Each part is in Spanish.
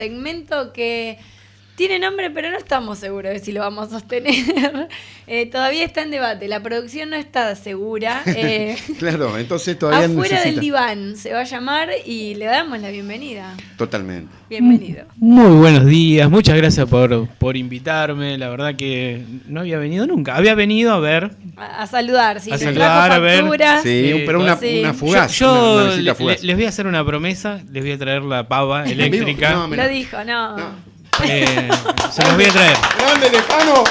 segmento que tiene nombre, pero no estamos seguros de si lo vamos a sostener. Todavía está en debate. La producción no está segura. Claro, entonces todavía Afuera del diván se va a llamar y le damos la bienvenida. Totalmente. Bienvenido. Muy buenos días, muchas gracias por invitarme. La verdad que no había venido nunca. Había venido a ver. A saludar, sí. A le saludar, trajo a ver. facturas. Sí, pero una fugaz. Yo una visita fugaz. les voy a hacer una promesa, les voy a traer la pava eléctrica. No, Lo dijo, no. Se los voy a traer. ¡Grande Lejano!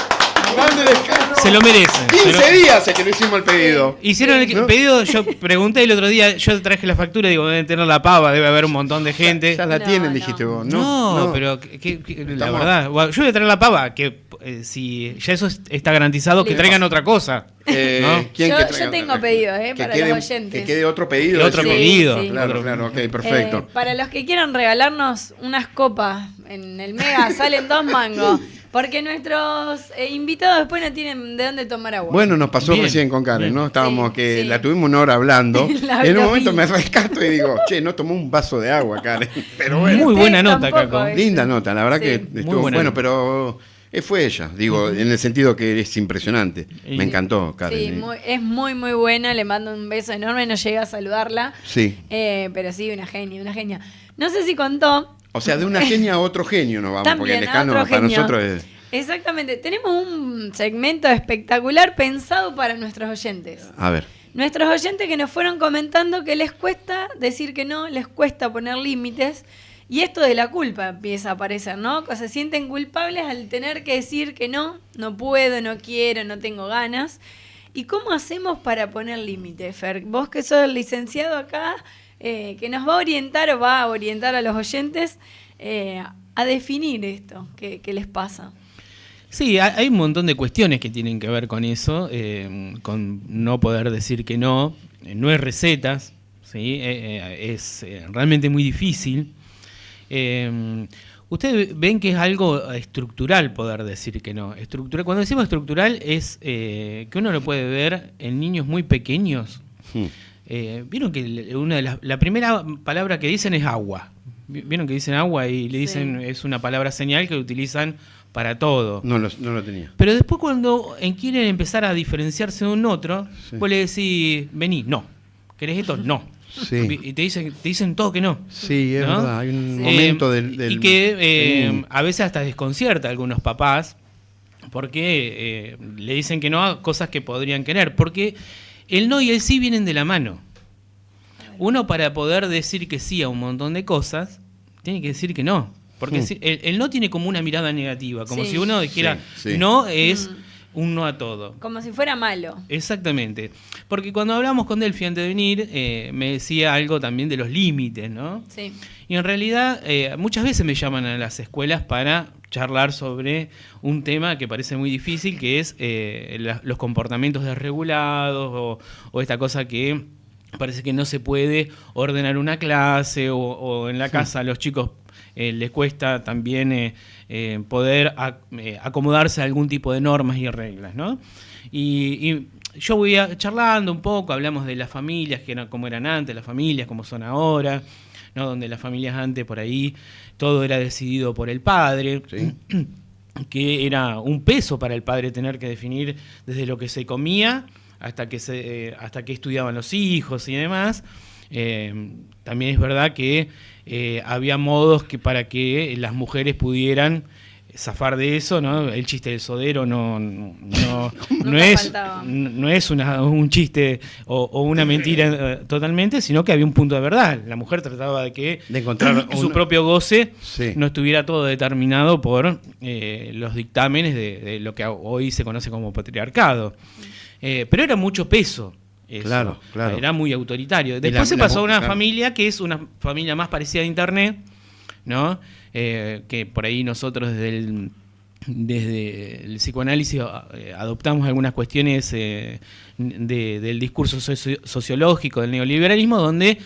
¡Grande Lejano! Se lo merecen. 15 días hace que lo hicimos el pedido. Hicieron el pedido, yo pregunté el otro día, yo traje la factura y digo, deben tener la pava, debe haber un montón de gente. Ya la No, tienen, no. dijiste vos. No, pero la verdad, bueno, yo voy a traer la pava, que si ya eso está garantizado, que Listo. traigan otra cosa. ¿no? ¿Quién Yo que traiga tengo otra? pedido, Que para quede- los oyentes. Que quede otro pedido. Otro decimos. pedido. Sí. Claro, claro, ok, perfecto. Para los que quieran regalarnos unas copas en el Mega, salen 2 mangos. Porque nuestros invitados después no tienen de dónde tomar agua. Bueno, nos pasó Bien, recién con Karen, bien. ¿no? Estábamos Sí, que sí. la tuvimos una hora hablando. La En un vi. momento me rescato y digo, che, no tomó un vaso de agua, Karen. Pero bueno, Muy buena Ustedes nota, tampoco, Caco. linda nota, la verdad Sí. que Muy estuvo buena bueno, nota. pero fue ella, digo, en el sentido que es impresionante. Y- Me encantó, Karen. Sí, es muy, muy buena. Le mando un beso enorme. No llegué a saludarla. Sí. Pero sí, una genia, una genia. No sé si contó. O sea, de una genia a otro genio nos vamos, porque También, el a Lejano otro para genio. nosotros es... Exactamente. Tenemos un segmento espectacular pensado para nuestros oyentes. A ver. Nuestros oyentes que nos fueron comentando que les cuesta decir que no, les cuesta poner límites. Y esto de la culpa empieza a aparecer, ¿no? Que se sienten culpables al tener que decir que no puedo, no quiero, no tengo ganas. ¿Y cómo hacemos para poner límites, Fer? Vos que sos el licenciado acá, que nos va a orientar o va a orientar a los oyentes a definir esto que les pasa. Sí, hay un montón de cuestiones que tienen que ver con eso, con no poder decir que no es recetas, ¿sí? Es realmente muy difícil. Ustedes ven que es algo estructural poder decir que no. Cuando decimos estructural es que uno lo puede ver en niños muy pequeños. Vieron que la primera palabra que dicen es agua. Vieron que dicen agua y le dicen es una palabra señal que utilizan para todo. No lo tenía. Pero después cuando quieren empezar a diferenciarse de un otro, Sí. vos le decís, vení, no. ¿Querés esto? No. Sí. Y te dicen todo que no. Sí, es ¿no? verdad. Hay un Sí. momento del... Y que a veces hasta desconcierta a algunos papás porque le dicen que no a cosas que podrían querer. Porque el no y el sí vienen de la mano. Uno para poder decir que sí a un montón de cosas, tiene que decir que no. Porque el no tiene como una mirada negativa, como Sí. si uno dijera Sí, sí. no es un no a todo. Como si fuera malo. Exactamente. Porque cuando hablamos con Delphi antes de venir, me decía algo también de los límites, ¿no? Sí. Y en realidad muchas veces me llaman a las escuelas para charlar sobre un tema que parece muy difícil, que es los comportamientos desregulados o esta cosa que parece que no se puede ordenar una clase o en la casa a los chicos les cuesta también poder acomodarse a algún tipo de normas y reglas, ¿no? Y yo voy charlando un poco, hablamos de las familias, cómo eran antes, las familias, cómo son ahora, ¿no? Donde las familias antes por ahí todo era decidido por el padre, Sí. que era un peso para el padre tener que definir desde lo que se comía hasta que estudiaban los hijos y demás. También es verdad que había modos para que las mujeres pudieran zafar de eso, ¿no? El chiste del sodero no faltaba. es un chiste o una mentira totalmente, sino que había un punto de verdad. La mujer trataba de encontrar su propio goce Sí. no estuviera todo determinado por los dictámenes de lo que hoy se conoce como patriarcado. Pero era mucho peso. Eso. Claro, claro. Era muy autoritario. Y Después se pasó a una claro. familia que es una familia más parecida a Internet, ¿no? Que por ahí nosotros desde el psicoanálisis adoptamos algunas cuestiones del discurso sociológico del neoliberalismo, donde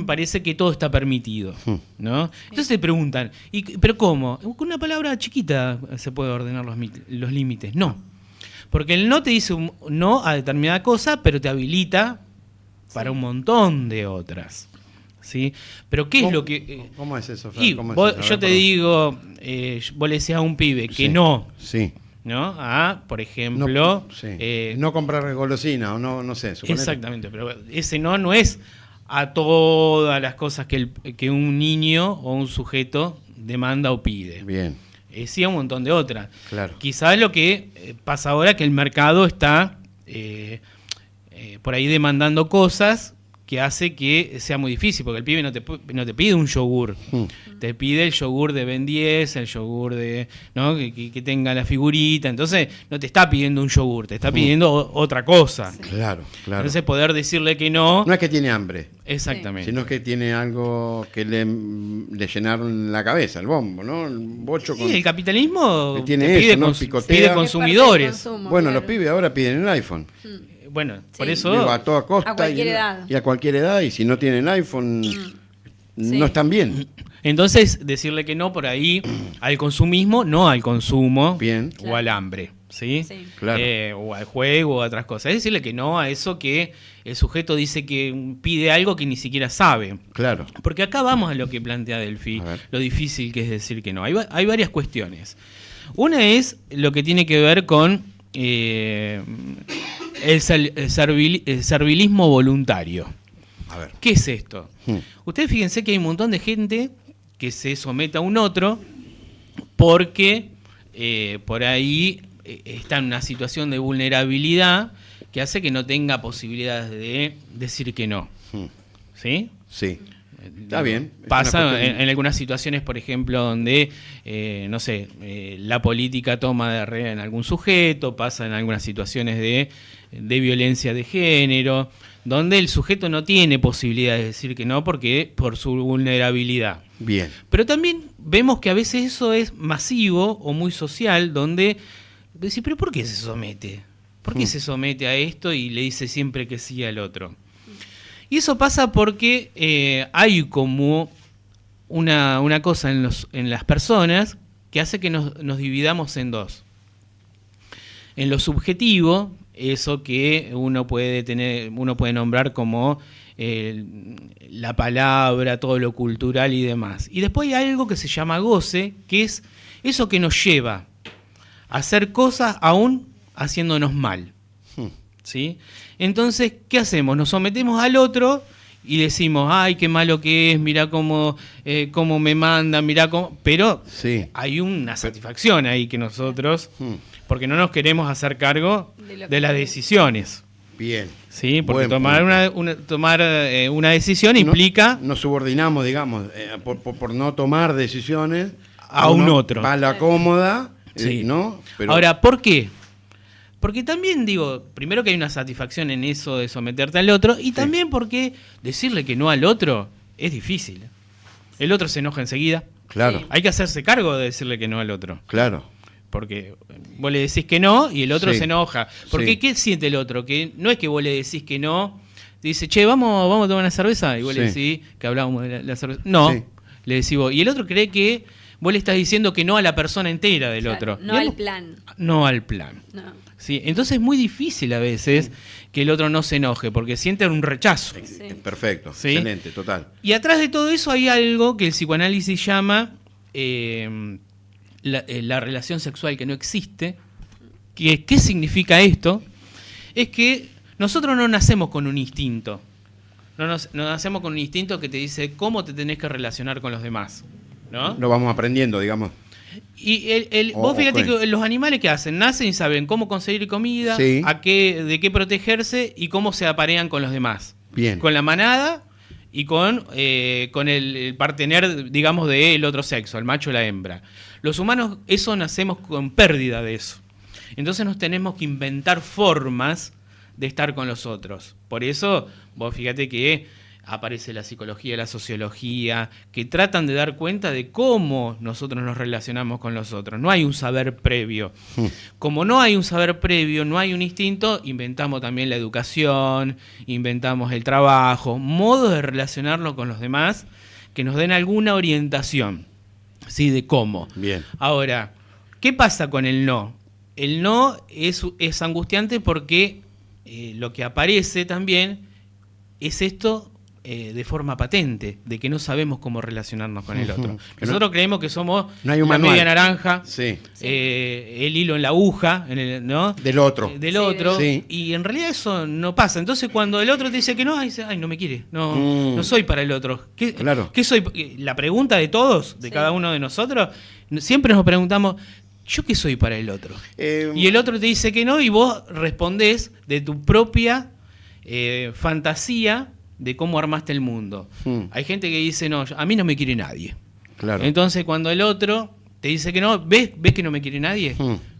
parece que todo está permitido, ¿no? Entonces se preguntan, ¿pero cómo? Con una palabra chiquita se puede ordenar los límites. No. Porque el no te dice un no a determinada cosa, pero te habilita para un montón de otras. ¿sí? Pero ¿qué es lo que...? ¿Cómo es eso, Fer? Y ¿Cómo es vos- eso? A ver, yo te perdón. digo, vos le decías a un pibe que Sí. no, Sí. ¿no? Por No, ejemplo... sí. No comprar golosina o no sé. suponete. Exactamente, pero ese no es a todas las cosas que un niño o un sujeto demanda o pide. Bien, Sí a un montón de otras. claro. Quizás lo que pasa ahora es que el mercado está por ahí demandando cosas que hace que sea muy difícil, porque el pibe no te pide un yogur, te pide el yogur de Ben 10, el yogur de, ¿no? que tenga la figurita, entonces no te está pidiendo un yogur, te está pidiendo otra cosa. Claro, claro. Entonces poder decirle que no, No es que tiene hambre, exactamente. sino que tiene algo que le llenaron la cabeza, el bombo, ¿no? El bocho Sí, con... el capitalismo que tiene te pide, eso, ¿no? Picotea. pide Es parte consumidores. Es parte del consumo, Bueno, claro. los pibes ahora piden el iPhone. Bueno, por Sí. eso... Digo, a toda costa. A cualquier y, edad. Y a cualquier edad, y si no tienen iPhone, Sí. no están bien. Entonces, decirle que no por ahí al consumismo, no al consumo Bien. o Claro. al hambre, ¿sí? Sí. Claro. O al juego o a otras cosas. Es decirle que no a eso que el sujeto dice que pide algo que ni siquiera sabe. Claro. Porque acá vamos a lo que plantea Delphi, A ver. lo difícil que es decir que no. Hay varias cuestiones. Una es lo que tiene que ver con el servilismo voluntario. A ver. ¿Qué es esto? Hmm. Ustedes fíjense que hay un montón de gente que se somete a un otro porque por ahí está en una situación de vulnerabilidad que hace que no tenga posibilidades de decir que no. Hmm. ¿Sí? Sí. Está bien. Es Pasa una cuestión- en algunas situaciones, por ejemplo, donde, no sé, la política toma de rehén en algún sujeto, pasa en algunas situaciones de violencia de género, donde el sujeto no tiene posibilidad de decir que no porque por su vulnerabilidad. Bien. Pero también vemos que a veces eso es masivo o muy social, donde decís, pero ¿por qué se somete? ¿Por qué se somete a esto y le dice siempre que sí al otro? Y eso pasa porque hay como una cosa en las personas que hace que nos dividamos en dos. En lo subjetivo, eso que uno puede nombrar como la palabra, todo lo cultural y demás. Y después hay algo que se llama goce, que es eso que nos lleva a hacer cosas aún haciéndonos mal. ¿Sí? Entonces, ¿qué hacemos? Nos sometemos al otro y decimos, ay, qué malo que es, mirá cómo me manda, mirá cómo... Pero Sí. hay una satisfacción ahí que nosotros, Hmm. porque no nos queremos hacer cargo De lo de que las hacemos. decisiones. Bien. ¿Sí? Porque Buen tomar punto. tomar una decisión implica Nos subordinamos, digamos, por no tomar decisiones A un uno otro. va a la cómoda, Sí. ¿no? Pero- Ahora, ¿por qué? Porque también digo, primero que hay una satisfacción en eso de someterte al otro, y también porque decirle que no al otro es difícil. El otro se enoja enseguida. Claro, Sí. Hay que hacerse cargo de decirle que no al otro. claro. Porque vos le decís que no y el otro Sí. se enoja. Porque Sí. ¿qué siente el otro? Que no es que vos le decís que no, te dice, che, vamos a tomar una cerveza, y vos le Sí. decís que hablábamos de la cerveza. No, Sí. le decís vos. Y el otro cree que vos le estás diciendo que no a la persona entera del Claro, otro. no Digamos, al plan. No al plan. No. Sí, entonces es muy difícil a veces que el otro no se enoje, porque siente un rechazo. Sí. Perfecto, Sí. excelente, total. Y atrás de todo eso hay algo que el psicoanálisis llama la relación sexual que no existe. ¿Qué significa esto? Es que nosotros no nacemos con un instinto. No nacemos con un instinto que te dice cómo te tenés que relacionar con los demás, ¿no? Lo vamos aprendiendo, digamos. Y vos fíjate que los animales que hacen, nacen y saben cómo conseguir comida, Sí. de qué protegerse y cómo se aparean con los demás. Bien. Con la manada y con el partener, digamos, del otro sexo, el macho o la hembra. Los humanos, eso nacemos con pérdida de eso. Entonces nos tenemos que inventar formas de estar con los otros. Por eso, vos fíjate que aparece la psicología, la sociología, que tratan de dar cuenta de cómo nosotros nos relacionamos con los otros. No hay un saber previo. Como no hay un saber previo, no hay un instinto, inventamos también la educación, inventamos el trabajo, modos de relacionarnos con los demás que nos den alguna orientación, ¿sí? De cómo. Bien. Ahora, ¿qué pasa con el no? El no es angustiante porque lo que aparece también es esto de forma patente, de que no sabemos cómo relacionarnos con el otro. Que Nosotros creemos que somos no hay un la manual. media naranja, Sí. el hilo en la aguja, ¿no? Del otro. Del otro, Sí. y en realidad eso no pasa. Entonces cuando el otro te dice que no, dice, ay, no me quiere, no soy para el otro. Claro. ¿Qué soy? La pregunta de todos, de cada uno de nosotros, siempre nos preguntamos, ¿yo qué soy para el otro? Y el otro te dice que no, y vos respondés de tu propia fantasía de cómo armaste el mundo. Hay gente que dice, no, a mí no me quiere nadie. Claro. Entonces cuando el otro te dice que no, ¿ves que no me quiere nadie?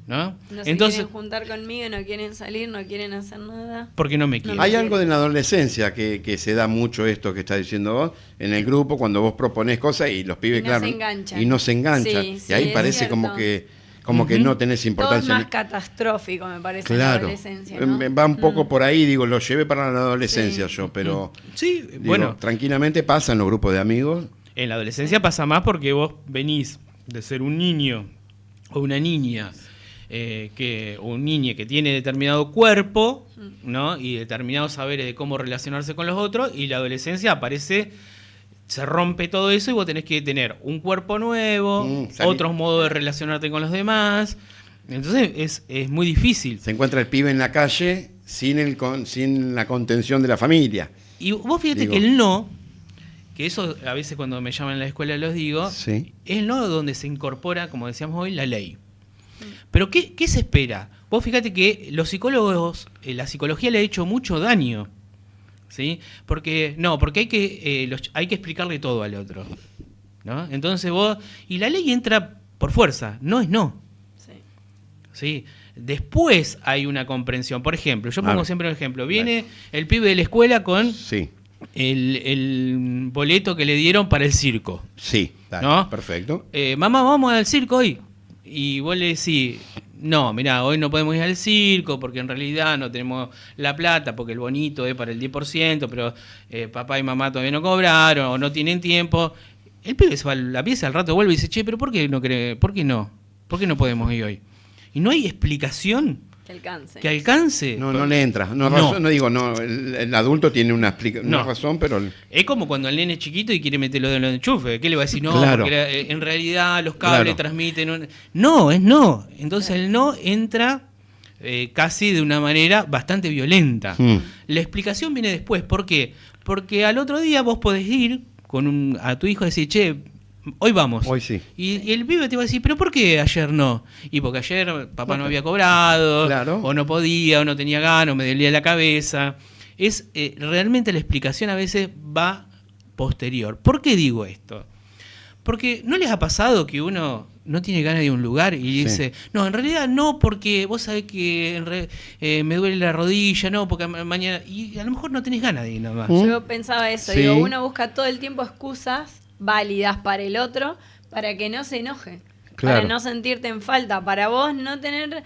¿No? No se Entonces, quieren juntar conmigo, no quieren salir, no quieren hacer nada. porque no me quiere. Hay algo de la adolescencia que se da mucho esto que está diciendo vos, en el grupo, cuando vos proponés cosas y los pibes, Y no claro, se enganchan. y no se enganchan. Sí, sí, y ahí es parece cierto. como que no tenés Todo es importancia. más catastrófico, me parece, en la Claro. adolescencia, ¿no? Va un poco por ahí, digo, lo llevé para la adolescencia Sí. yo, pero Sí, digo, bueno, tranquilamente pasa en los grupos de amigos. en la adolescencia pasa más porque vos venís de ser un niño o una niña, un niño que tiene determinado cuerpo, ¿no? Y determinados saberes de cómo relacionarse con los otros, y la adolescencia aparece, se rompe todo eso y vos tenés que tener un cuerpo nuevo, otros modos de relacionarte con los demás. Entonces es muy difícil. Se encuentra el pibe en la calle sin la contención de la familia. Y vos fíjate Digo. que el no, que eso a veces cuando me llaman en la escuela los digo, Sí. es el no donde se incorpora, como decíamos hoy, la ley. Pero ¿qué se espera? Vos fíjate que los psicólogos, la psicología le ha hecho mucho daño, ¿sí? Porque hay que explicarle todo al otro, ¿no? Entonces y la ley entra por fuerza, no es no. Sí. ¿Sí? Después hay una comprensión. Por ejemplo, yo pongo Claro. siempre un ejemplo. Viene el pibe de la escuela con Sí, el boleto que le dieron para el circo. sí, dale, ¿No? perfecto. Mamá, ¿vamos al circo hoy? Y vos le decís, no, mirá, hoy no podemos ir al circo porque en realidad no tenemos la plata, porque el bonito es para el 10%, pero papá y mamá todavía no cobraron o no tienen tiempo. El pibe se va a la pieza, al rato vuelve y dice, che, pero ¿por qué no? ¿Por qué no? ¿Por qué no podemos ir hoy? Y no hay explicación Que alcance. que alcance. No le entra. No, No. razón, no digo, no, el adulto tiene una No. razón, pero Es como cuando el nene es chiquito y quiere meterlo en el enchufe. ¿Qué le va a decir? No, Claro. porque en realidad los cables Claro. transmiten... No, es no. Entonces el no entra casi de una manera bastante violenta. La explicación viene después. ¿Por qué? Porque al otro día vos podés ir a tu hijo y decir, che, hoy vamos. Hoy sí. Y el pibe te va a decir, ¿pero por qué ayer no? Y porque ayer papá no había cobrado, Claro. o no podía, o no tenía ganas, o me dolía la cabeza. Realmente la explicación a veces va posterior. ¿Por qué digo esto? Porque ¿no les ha pasado que uno no tiene ganas de ir a un lugar y dice, no, en realidad no, porque vos sabés que me duele la rodilla, no, porque mañana... Y a lo mejor no tenés ganas de ir nada más. Yo pensaba eso, Sí. digo, uno busca todo el tiempo excusas válidas para el otro, para que no se enoje, Claro. para no sentirte en falta, para vos no tener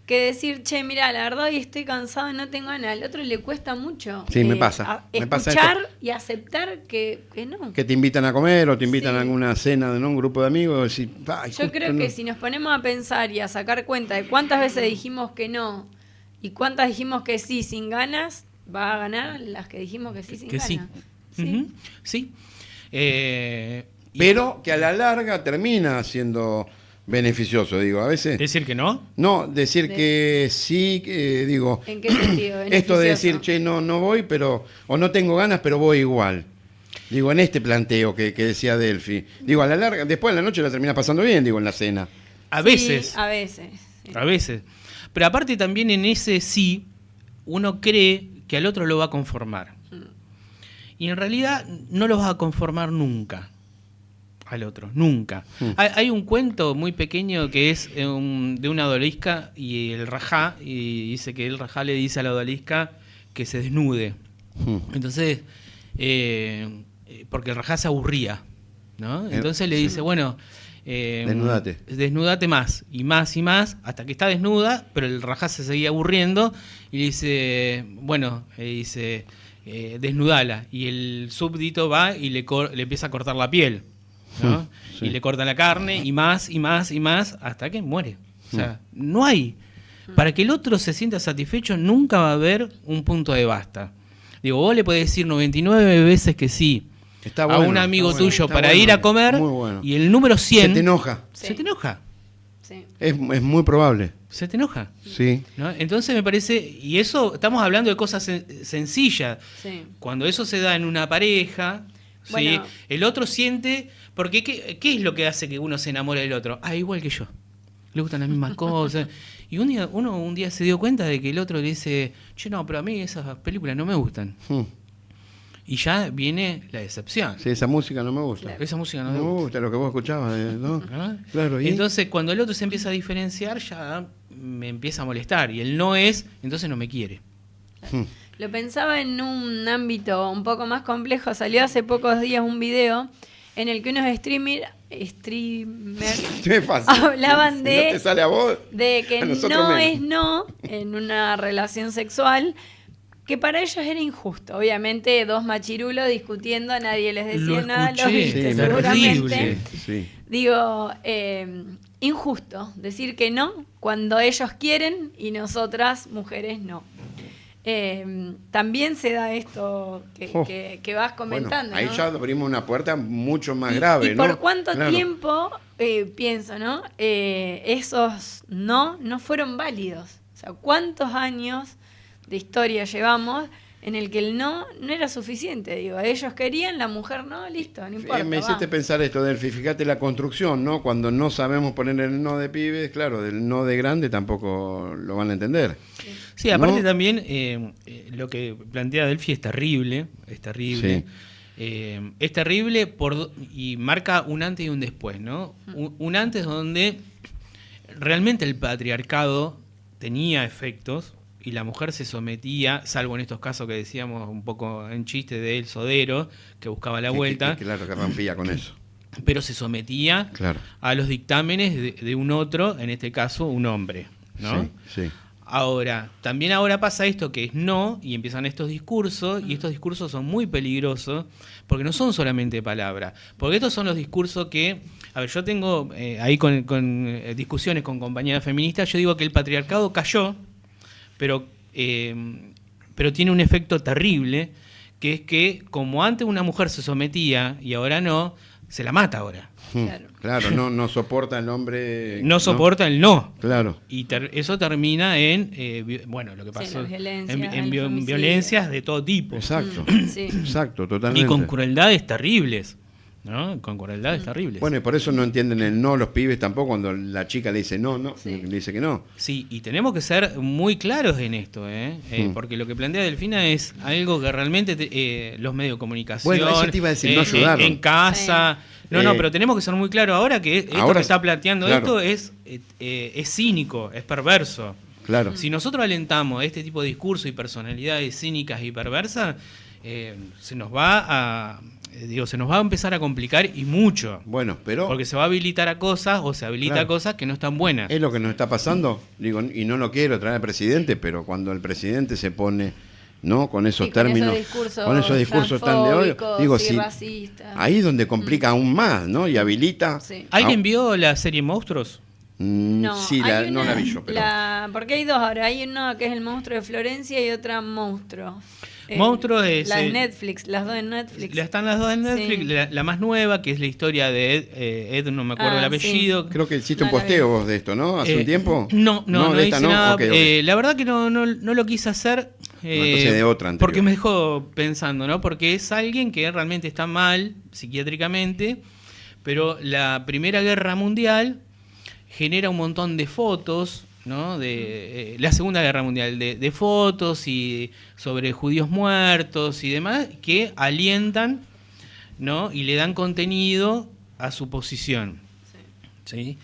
que decir, che, mira, la verdad hoy estoy cansado y no tengo ganas. Al otro le cuesta mucho Sí, me pasa. Me pasa escuchar esto. y aceptar que no. Que te invitan a comer o te invitan Sí. a alguna cena de un grupo de amigos. Y, ay, Yo justo creo que si nos ponemos a pensar y a sacar cuenta de cuántas veces dijimos que no y cuántas dijimos que sí sin ganas, va a ganar las que dijimos que sí sin Que ganas. sí. Sí. Ujú, sí. Pero que a la larga termina siendo beneficioso, digo. A veces... ¿Decir que no? No, decir que sí, que, digo... ¿En qué sentido? Esto de decir, Beneficioso. che, no voy, pero... O no tengo ganas, pero voy igual. Digo, en este planteo que decía Delphi. Digo, a la larga, después de la noche la termina pasando bien, digo, en la cena. A Sí, veces. a veces. Sí. A veces. Pero aparte también en ese sí, uno cree que al otro lo va a conformar. Y en realidad no lo vas a conformar nunca al otro, nunca. Hay un cuento muy pequeño que es de una odalisca y el rajá, y dice que el rajá le dice a la odalisca que se desnude. Entonces, porque el rajá se aburría, ¿no? Entonces le dice, bueno... Desnúdate. Desnúdate más, y más, y más, hasta que está desnuda, pero el rajá se seguía aburriendo, y le dice, bueno, desnudala. Y el súbdito va y le empieza a cortar la piel, ¿no? Sí. Y le corta la carne, y más, y más, y más, hasta que muere. O sea, no hay. Para que el otro se sienta satisfecho, nunca va a haber un punto de basta. Digo, vos le podés decir 99 veces que sí Está a bueno, un amigo está bueno, tuyo está para bueno, ir a comer muy bueno. y el número 100 Se te enoja. se te enoja. Sí. Es muy probable. Se te enoja. Sí. ¿No? Entonces me parece, y eso estamos hablando de cosas sencillas. Sí. Cuando eso se da en una pareja, ¿sí? Bueno. El otro siente, porque ¿qué es lo que hace que uno se enamore del otro? Ah, igual que yo. Le gustan las mismas cosas. Y uno un día se dio cuenta de que el otro le dice, che, no, pero a mí esas películas no me gustan. Y ya viene la decepción. Sí, esa música no me gusta. Claro. Esa música no No me me gusta. gusta lo que vos escuchabas, ¿no? ¿No? Claro, ¿y? Entonces, cuando el otro se empieza a diferenciar, ya me empieza a molestar. Y el no es, entonces no me quiere. Lo pensaba en un ámbito un poco más complejo. Salió hace pocos días un video en el que unos streamers Es fácil. hablaban Si de, no te sale a vos, de que a nosotros no menos. es no en una relación sexual, que para ellos era injusto. Obviamente, dos machirulos discutiendo, nadie les decía Lo nada, los escuché, viste Sí, seguramente. terrible. Sí. Digo, injusto decir que no cuando ellos quieren y nosotras, mujeres, no. También se da esto Oh. que vas comentando. Bueno, ahí ¿no? ya abrimos una puerta mucho más Y- grave, ¿Y ¿no? por cuánto Claro. tiempo, pienso, ¿no? Esos no fueron válidos? O sea, ¿cuántos años de historia llevamos en el que el no era suficiente? Digo, ellos querían, la mujer no, listo, no importa. Me hiciste va. pensar esto, Delphi, fíjate la construcción, ¿no? Cuando no sabemos poner el no de pibes, claro, del no de grande tampoco lo van a entender. Sí, aparte ¿No? también lo que plantea Delphi es terrible, es terrible. Sí. Es terrible y marca un antes y un después, ¿no? Un antes donde realmente el patriarcado tenía efectos y la mujer se sometía, salvo en estos casos que decíamos un poco en chiste del sodero, que buscaba la vuelta, Claro, que rompía con eso. pero se sometía Claro. a los dictámenes de un otro, en este caso un hombre, ¿no? Sí, sí. Ahora pasa esto que es no, y empiezan estos discursos, y estos discursos son muy peligrosos, porque no son solamente palabras, porque estos son los discursos que, a ver, yo tengo ahí con discusiones con compañeras feministas, yo digo que el patriarcado cayó, pero tiene un efecto terrible, que es que como antes una mujer se sometía y ahora no, se la mata ahora. Claro. No soporta el hombre. No soporta el no. Claro. Y eso termina en, lo que pasó, las violencias, en el femicidio. violencias de todo tipo. Exacto. Sí. Exacto, totalmente. Y con crueldades terribles, ¿no? Con crueldades terribles. Bueno, y por eso no entienden el no los pibes tampoco cuando la chica le dice no, Sí. le dice que no. Sí, y tenemos que ser muy claros en esto, porque lo que plantea Delfina es algo que realmente los medios de comunicación, Bueno, eso te iba a decir, no ayudaron. en casa... No, pero tenemos que ser muy claros ahora que esto ahora, que está planteando claro. esto es cínico, es perverso. Claro. Si nosotros alentamos este tipo de discurso y personalidades cínicas y perversas, se nos va a empezar a complicar y mucho. Bueno, pero Porque se va a habilitar a cosas o se habilita Claro. a cosas que no están buenas. es lo que nos está pasando. Digo, y no lo quiero traer al presidente, pero cuando el presidente se pone, ¿no? Con esos Sí, con términos, esos discursos tan de odio, transfóbicos digo, y sí, racistas. ahí es donde complica aún más, ¿no? Y habilita. Sí. ¿Alguien Ah, vio la serie Monstruos? Sí, hay no una- la vi yo, pero porque hay dos ahora. Hay uno que es el monstruo de Florencia y otra monstruo. Monstruo es, La de Netflix, las dos en Netflix. Están las dos en Netflix. Sí. La más nueva, que es la historia de Ed, no me acuerdo el apellido. creo que hiciste un No la posteo vi. vos de esto, ¿no? ¿Hace un tiempo? No de esta hice nada. Ok, ok. La verdad que no lo quise hacer. Entonces de otra anterior. Porque me dejó pensando, ¿no? Porque es alguien que realmente está mal psiquiátricamente, pero la Primera Guerra Mundial genera un montón de fotos, ¿no? De la Segunda Guerra Mundial, de fotos y sobre judíos muertos y demás, que alientan, ¿no? Y le dan contenido a su posición. ¿Sí?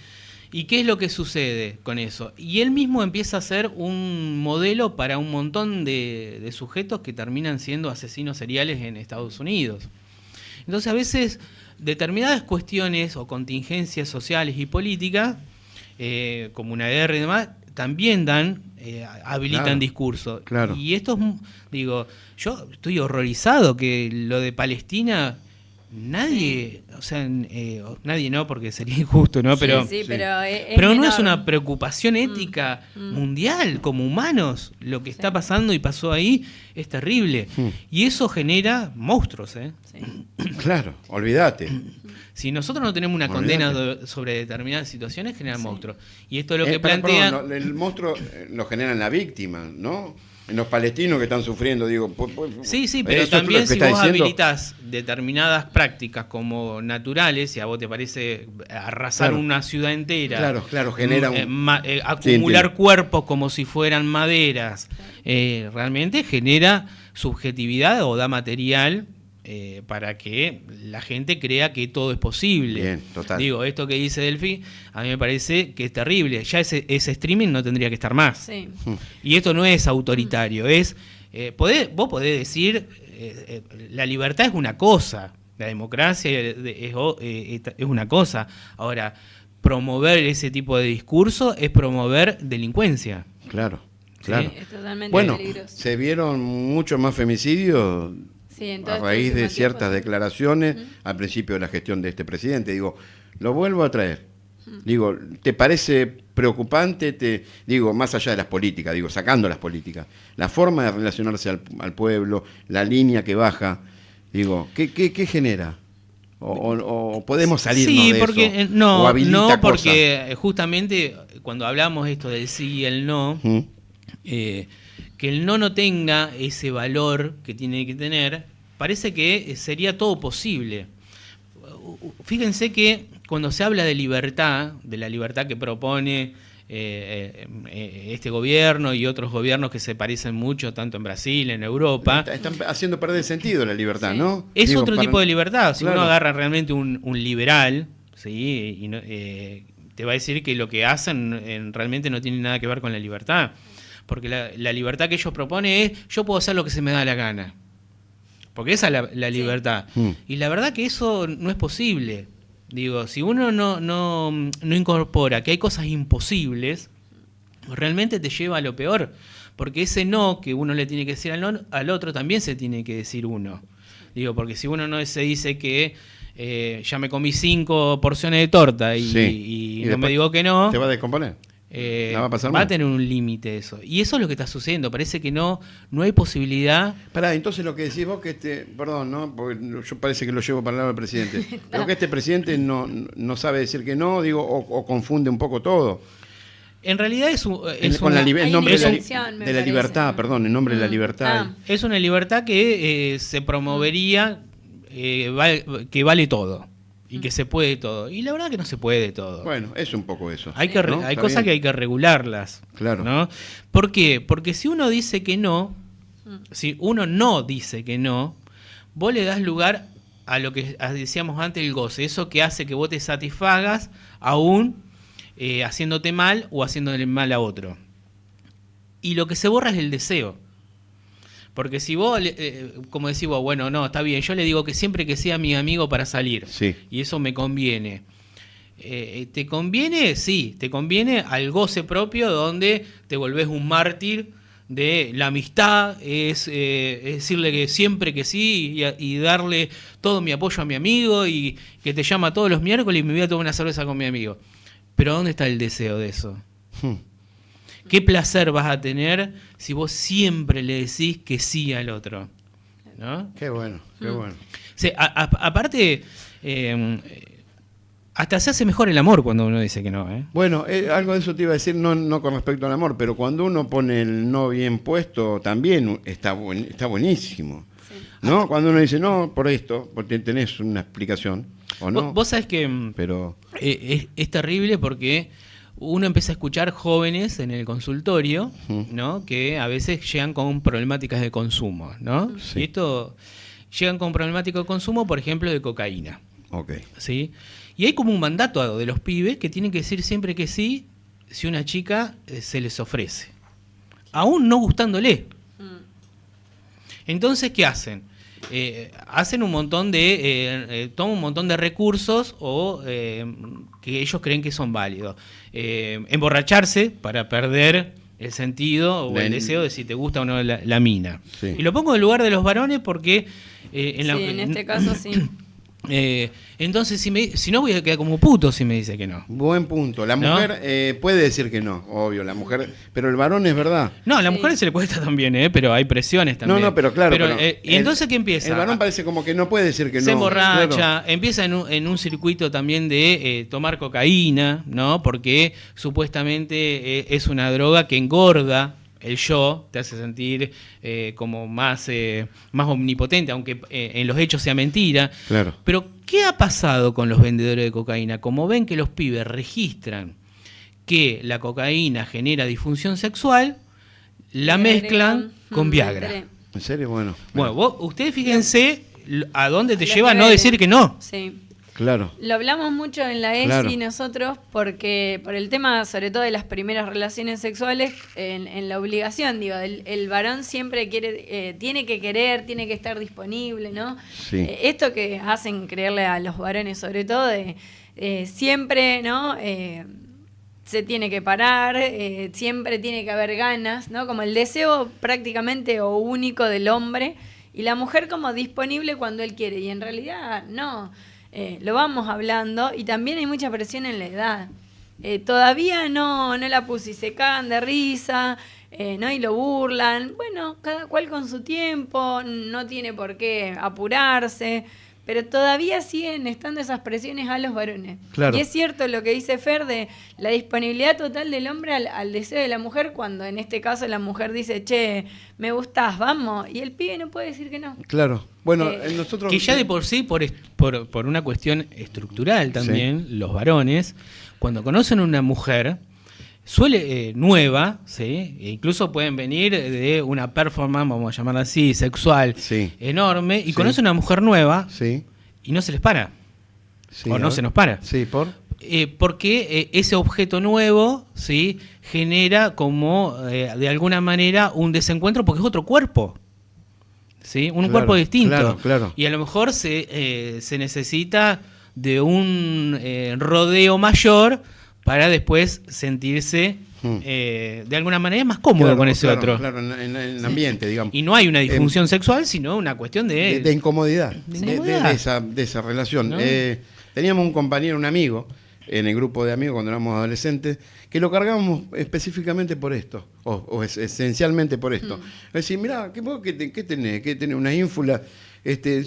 ¿Y qué es lo que sucede con eso? Y él mismo empieza a ser un modelo para un montón de sujetos que terminan siendo asesinos seriales en Estados Unidos. Entonces, a veces, determinadas cuestiones o contingencias sociales y políticas, como una guerra y demás, también habilitan Claro, discurso. claro. Y esto es, yo estoy horrorizado que lo de Palestina nadie, o sea, nadie no, porque sería injusto, ¿no? Pero, sí, pero pero no menor. es una preocupación ética mundial, como humanos. Lo que está pasando y pasó ahí es terrible. Y eso genera monstruos, ¿eh? Sí. Claro, olvídate. Si nosotros no tenemos una Olvídate. condena sobre determinadas situaciones, generan monstruos. Y esto es lo que Perdón, plantea... el monstruo lo generan la víctima, ¿no? En los palestinos que están sufriendo, digo. Sí, pero eso es también lo que si está vos diciendo. habilitas determinadas prácticas como naturales, y a vos te parece arrasar Claro. una ciudad entera, Claro, genera acumular entiendo. cuerpos como si fueran maderas, realmente genera subjetividad o da material para que la gente crea que todo es posible. Bien, total. Digo, esto que dice Delphi, a mí me parece que es terrible. Ya ese streaming no tendría que estar más. Sí. Y esto no es autoritario, es vos podés decir, la libertad es una cosa, la democracia es una cosa. Ahora, promover ese tipo de discurso es promover delincuencia. Claro. Sí, es totalmente Bueno, peligroso. se vieron muchos más femicidios Sí, en todo a este raíz de último ciertas tiempo. declaraciones al principio de la gestión de este presidente. Digo, lo vuelvo a traer. Digo, ¿te parece preocupante? Digo, más allá de las políticas, digo, sacando las políticas, la forma de relacionarse al pueblo, la línea que baja, digo, ¿qué genera? O podemos salirnos Sí, de porque eso. no, O habilita no, cosas. porque justamente cuando hablamos esto del sí y el no, ¿Mm? que el no tenga ese valor que tiene que tener, parece que sería todo posible. Fíjense que cuando se habla de libertad, de la libertad que propone este gobierno y otros gobiernos que se parecen mucho, tanto en Brasil, en Europa, Están haciendo perder sentido la libertad, Sí. ¿no? es Digo, otro para- tipo de libertad. Si Claro. uno agarra realmente un liberal, ¿sí? Y no- te va a decir que lo que hacen realmente no tiene nada que ver con la libertad. Porque la libertad que ellos proponen es, yo puedo hacer lo que se me da la gana. Porque esa es la libertad. Y la verdad que eso no es posible. Digo, si uno no incorpora que hay cosas imposibles, realmente te lleva a lo peor. Porque ese no que uno le tiene que decir al otro, también se tiene que decir uno. Digo, porque si uno no se dice que ya me comí 5 porciones de torta y, Sí. y no después me digo que no, ¿Te va a descomponer? ¿La va a pasar va a mal? tener un límite eso. Y eso es lo que está sucediendo. Parece que no hay posibilidad. Pará, entonces lo que decís vos que perdón, ¿no? Porque yo parece que lo llevo para el lado del presidente. Pero que este presidente no sabe decir que no, digo, o confunde un poco todo. En realidad es Con una, en nombre es de un- intención, me de la parece. libertad, perdón, en nombre de la libertad. es una libertad que se promovería, que vale todo y que se puede todo. Y la verdad que no se puede todo. Bueno, es un poco eso. Hay ¿no? hay Está cosas bien. que hay que regularlas. Claro. ¿No? ¿Por qué? Porque si uno dice que no, si uno no dice que no, vos le das lugar a lo que decíamos antes, el goce. Eso que hace que vos te satisfagas aún haciéndote mal o haciéndole mal a otro. Y lo que se borra es el deseo. Porque si vos, como decís vos, bueno, no, está bien, yo le digo que siempre que sea mi amigo para salir, Sí. y eso me conviene. ¿Te conviene? Sí, te conviene al goce propio donde te volvés un mártir de la amistad, es decirle que siempre que sí y darle todo mi apoyo a mi amigo y que te llama todos los miércoles y me voy a tomar una cerveza con mi amigo. Pero ¿dónde está el deseo de eso? ¿Qué placer vas a tener si vos siempre le decís que sí al otro? ¿No? Qué bueno, qué bueno. Sí, aparte, hasta se hace mejor el amor cuando uno dice que no, ¿eh? Bueno, algo de eso te iba a decir, no con respecto al amor, pero cuando uno pone el no bien puesto, también está buenísimo. Sí. ¿No? Cuando uno dice no, por esto, porque tenés una explicación, o no. Vos sabés que Pero es terrible porque uno empieza a escuchar jóvenes en el consultorio, ¿no? Que a veces llegan con problemáticas de consumo, ¿no? Sí. Y esto llegan con problemáticas de consumo, por ejemplo, de cocaína, ok. ¿sí? Y hay como un mandato de los pibes que tienen que decir siempre que sí si una chica se les ofrece, aún no gustándole. Entonces, ¿qué hacen? Hacen un montón toman un montón de recursos o que ellos creen que son válidos. Emborracharse para perder el sentido o el deseo de si te gusta o no la mina. Sí. Y lo pongo en lugar de los varones porque En este caso sí. Entonces, si no voy a quedar como puto si me dice que no. Buen punto. La ¿No? mujer puede decir que no, obvio, la mujer, pero el varón es verdad. No, a la mujer se le cuesta también, pero hay presiones también. No, pero claro. Pero ¿y entonces qué empieza? El varón parece como que no puede decir que se no. emborracha, Claro. empieza en un circuito también de tomar cocaína, ¿no? Porque supuestamente es una droga que engorda el yo, te hace sentir como más omnipotente, aunque en los hechos sea mentira. Claro. Pero, ¿qué ha pasado con los vendedores de cocaína? Como ven que los pibes registran que la cocaína genera disfunción sexual, la Le mezclan agregan, con me Viagra. enteré. ¿En serio? Bueno. Bueno, ustedes fíjense a dónde te Los lleva no niveles. decir que no. Sí. Claro. Lo hablamos mucho en la ESI Claro. nosotros porque por el tema sobre todo de las primeras relaciones sexuales en la obligación, digo, el varón siempre quiere, tiene que querer, tiene que estar disponible, ¿no? Sí. Esto que hacen creerle a los varones sobre todo de siempre, ¿no? Se tiene que parar, siempre tiene que haber ganas, ¿no? Como el deseo prácticamente o único del hombre y la mujer como disponible cuando él quiere y en realidad no. Lo vamos hablando y también hay mucha presión en la edad. Todavía no la puse y se cagan de risa, ¿no? Y lo burlan. Bueno, cada cual con su tiempo, no tiene por qué apurarse, pero todavía siguen estando esas presiones a los varones. Claro. Y es cierto lo que dice Fer de la disponibilidad total del hombre al deseo de la mujer, cuando en este caso la mujer dice, che, me gustás, vamos, y el pibe no puede decir que no. Claro. Bueno, nosotros... Que ya de por sí, por una cuestión estructural también, los varones, cuando conocen a una mujer, suele nueva, ¿sí? E incluso pueden venir de una performance, vamos a llamarla así, sexual, Sí. enorme, y Sí. conocen a una mujer nueva Sí. y no se les para, Sí, o a no ver. se nos para. Sí, ¿por? Porque ese objeto nuevo, ¿sí? Genera como, de alguna manera, un desencuentro porque es otro cuerpo. ¿Sí? Un Claro, cuerpo distinto. claro, claro. Y a lo mejor se necesita de un rodeo mayor para después sentirse de alguna manera más cómodo Claro, con ese claro, otro. Claro, en el ambiente, digamos. Y no hay una disfunción sexual, sino una cuestión De incomodidad, De incomodidad. de esa relación. ¿No? Teníamos un compañero, un amigo, en el grupo de amigos cuando éramos adolescentes, que lo cargábamos específicamente por esto, o esencialmente por esto. Es decir, mirá, ¿qué tenés? ¿Qué tenés? Una ínfula,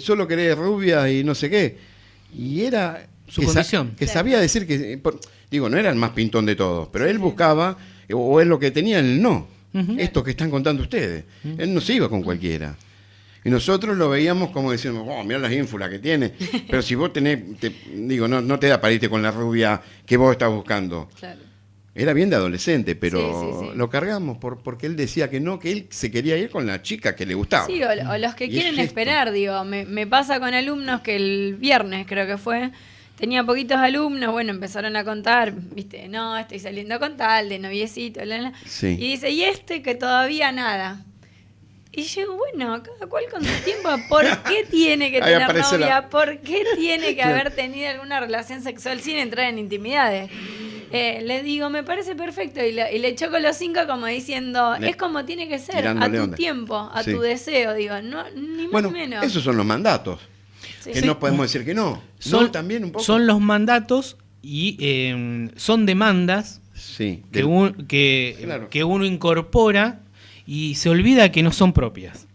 solo querés rubia y no sé qué. Y era... Su que condición. que Claro. sabía decir que... digo, no era el más pintón de todos, pero él buscaba, o es lo que tenía el no. Ujú. Esto que están contando ustedes. Él no se iba con cualquiera. Y nosotros lo veíamos como diciendo, oh, mirá las ínfulas que tiene. Pero si vos tenés, no te da para irte con la rubia que vos estás buscando. Claro. Era bien de adolescente, pero Sí, sí. lo cargamos porque él decía que no, que él se quería ir con la chica que le gustaba. Sí, o los que Y quieren es esto. esperar, digo, me pasa con alumnos que el viernes creo que fue, tenía poquitos alumnos, bueno, empezaron a contar, viste, no, estoy saliendo con tal, de noviecito, bla, bla. Sí. Y dice, y que todavía nada. Y yo digo, bueno, cada cual con su tiempo, ¿por qué tiene que Ahí tener aparece novia? la- ¿Por qué tiene que Claro. haber tenido alguna relación sexual sin entrar en intimidades? Le digo, me parece perfecto, y le choco los 5 como diciendo, Le- es como tiene que ser, a tirándole tu onda. tiempo, a Sí. tu deseo, digo, no, ni más Bueno, ni menos. esos son los mandatos, Sí. que Sí. no podemos decir que no. Son, No, también un poco. son los mandatos y son demandas Sí. que, Claro. que uno incorpora y se olvida que no son propias.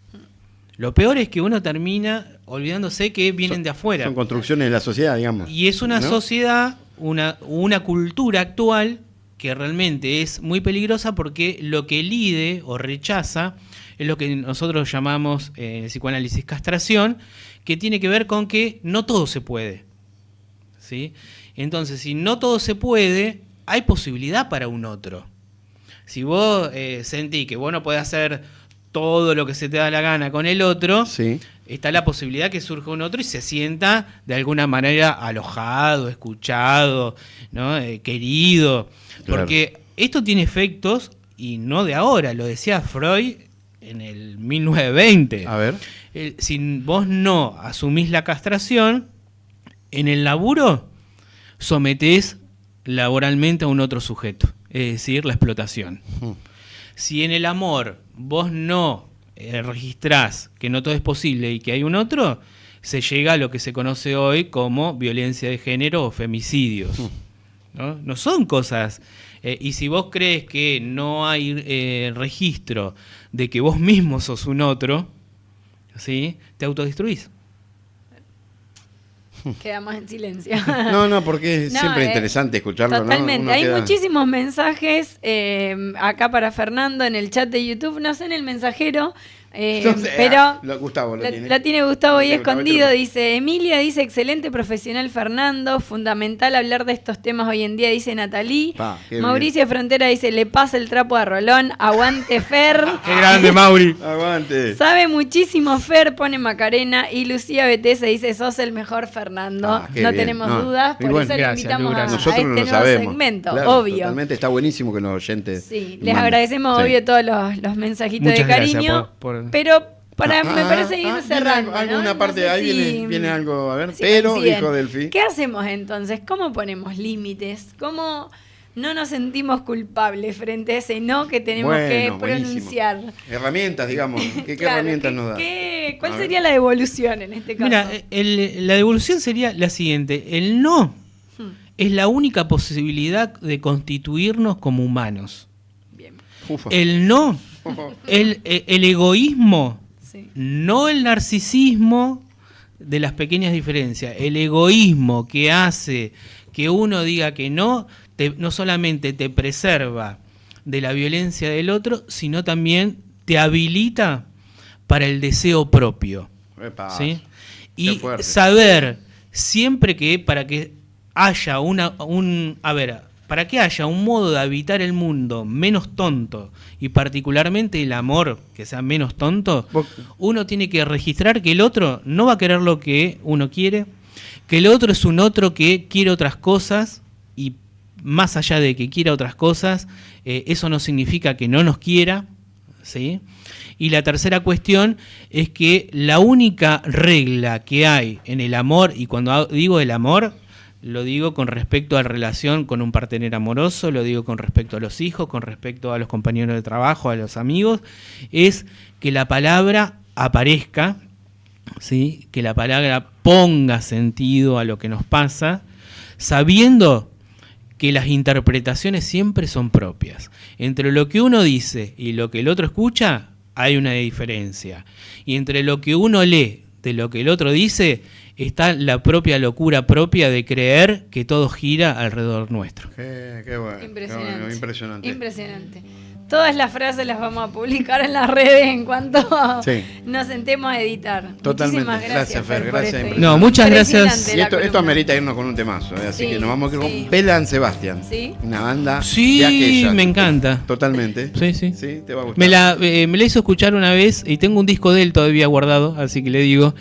Lo peor es que uno termina olvidándose que vienen de afuera. Son construcciones de la sociedad, digamos. Y es una ¿no? sociedad, una cultura actual que realmente es muy peligrosa porque lo que elide o rechaza es lo que nosotros llamamos en el psicoanálisis castración, que tiene que ver con que no todo se puede. ¿Sí? Entonces, si no todo se puede, hay posibilidad para un otro. Si vos sentís que vos no podés hacer todo lo que se te da la gana con el otro, Sí. está la posibilidad que surja un otro y se sienta de alguna manera alojado, escuchado, ¿no? Querido. Claro. Porque esto tiene efectos, y no de ahora, lo decía Freud en el 1920. A ver. Si vos no asumís la castración, en el laburo sometés laboralmente a un otro sujeto, es decir, la explotación. Si en el amor vos no registrás que no todo es posible y que hay un otro, se llega a lo que se conoce hoy como violencia de género o femicidios. No son cosas... y si vos crees que no hay registro de que vos mismo sos un otro, ¿sí? Te autodestruís. Quedamos en silencio. No, porque es siempre interesante escucharlo. Totalmente. ¿No? Hay muchísimos mensajes acá para Fernando en el chat de YouTube, no sé en el mensajero, pero Gustavo la tiene Gustavo ahí escondido. Dice Emilia, dice excelente profesional Fernando, fundamental hablar de estos temas hoy en día, dice Natalí. Mauricio Frontera dice le pasa el trapo a Rolón, aguante Fer. Qué grande Mauri. Aguante. Sabe muchísimo Fer, pone Macarena. Y Lucía BTS dice sos el mejor Fernando. No tenemos dudas, por eso le invitamos a nosotros este no lo nuevo sabemos. segmento, Claro, obvio. Totalmente, está buenísimo que los oyentes. Sí, les agradecemos obvio todos los mensajitos Muchas de cariño. gracias Pero me parece ir cerrando. Alguna ¿no? parte, No sé ahí viene algo, a ver. si pero, coinciden. hijo Delphi. ¿Qué hacemos entonces? ¿Cómo ponemos límites? ¿Cómo no nos sentimos culpables frente a ese no que tenemos que pronunciar? Buenísimo. Herramientas, digamos. ¿Qué Claro, herramientas nos da? ¿Cuál sería la devolución en este caso? Mira, la devolución sería la siguiente. El no es la única posibilidad de constituirnos como humanos. Bien. Ufa. El no, el egoísmo, Sí. no el narcisismo de las pequeñas diferencias. El egoísmo que hace que uno diga que no, no solamente te preserva de la violencia del otro, sino también te habilita para el deseo propio. ¿Sí? Y saber siempre que para que haya para que haya un modo de habitar el mundo menos tonto y particularmente el amor que sea menos tonto, uno tiene que registrar que el otro no va a querer lo que uno quiere, que el otro es un otro que quiere otras cosas y más allá de que quiera otras cosas, eso no significa que no nos quiera, ¿sí? Y la tercera cuestión es que la única regla que hay en el amor, y cuando digo el amor, lo digo con respecto a la relación con un partener amoroso, lo digo con respecto a los hijos, con respecto a los compañeros de trabajo, a los amigos, es que la palabra aparezca, ¿sí? Que la palabra ponga sentido a lo que nos pasa, sabiendo que las interpretaciones siempre son propias. Entre lo que uno dice y lo que el otro escucha, hay una diferencia. Y entre lo que uno lee de lo que el otro dice, está la propia locura propia de creer que todo gira alrededor nuestro. Qué bueno. Impresionante. Impresionante. Todas las frases las vamos a publicar en las redes en cuanto nos sentemos a editar. Totalmente. Muchísimas gracias, Fer. Gracias. No, muchas gracias. Y esto amerita irnos con un temazo, así que nos vamos con Belle Sebastian. ¿Sí? Una banda sí, de aquella. Me encanta. Totalmente. Sí, te va a gustar. Me la hizo escuchar una vez y tengo un disco de él todavía guardado, así que le digo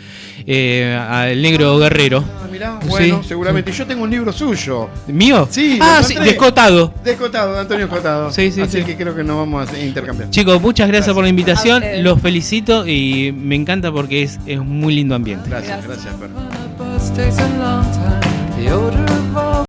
al Negro Guerrero. Mirá, bueno, seguramente. Yo tengo un libro suyo. ¿Mío? Sí, sí, Descotado. Descotado, de Antonio Escotado. Sí, así que creo que nos vamos a intercambiar. Chicos, muchas gracias por la invitación. Los felicito y me encanta porque es un muy lindo ambiente. Gracias, Fer.